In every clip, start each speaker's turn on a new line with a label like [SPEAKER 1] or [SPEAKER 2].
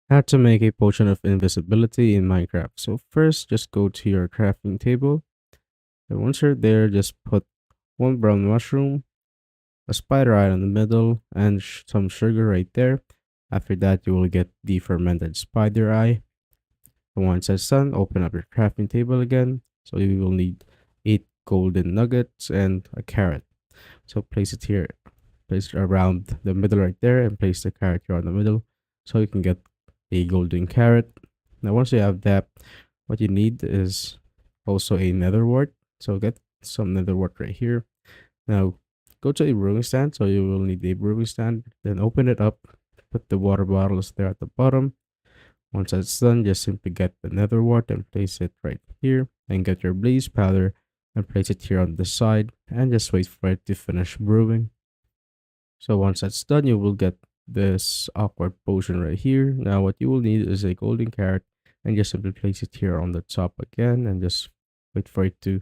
[SPEAKER 1] How to make a potion of invisibility in Minecraft. So first, just go to your crafting table. And once you're there, just put one brown mushroom, a spider eye in the middle, and some sugar right there. After that, you will get the fermented spider eye. And once that's done, open up your crafting table again. So you will need 8 golden nuggets and a carrot. So place it here, place it around the middle right there, and place the carrot here on the middle so you can get a golden carrot. Now, once you have that, what you need is also a nether wart. So get some nether wart right here. Now, go to a brewing stand. So you will need a brewing stand. Then open it up. Put the water bottles there at the bottom. Once that's done, just simply get the nether wart and place it right here. And get your blaze powder and place it here on the side. And just wait for it to finish brewing. So once that's done, you will get this awkward potion right here. Now what you will need is a golden carrot and just simply place it here on the top again and just wait for it to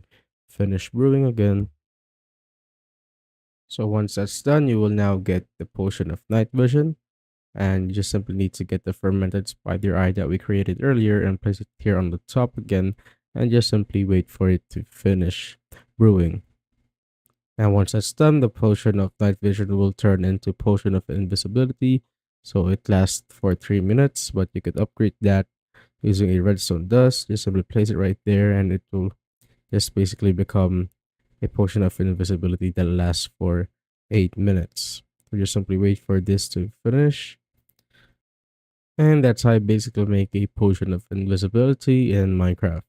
[SPEAKER 1] finish brewing again. So once that's done, you will now get the potion of night vision, and you just simply need to get the fermented spider eye that we created earlier and place it here on the top again and just simply wait for it to finish brewing. And once that's done, the potion of night vision will turn into potion of invisibility. So it lasts for 3 minutes, but you could upgrade that using a redstone dust. Just simply place it right there and it will just basically become a potion of invisibility that lasts for 8 minutes. So just simply wait for this to finish. And that's how I basically make a potion of invisibility in Minecraft.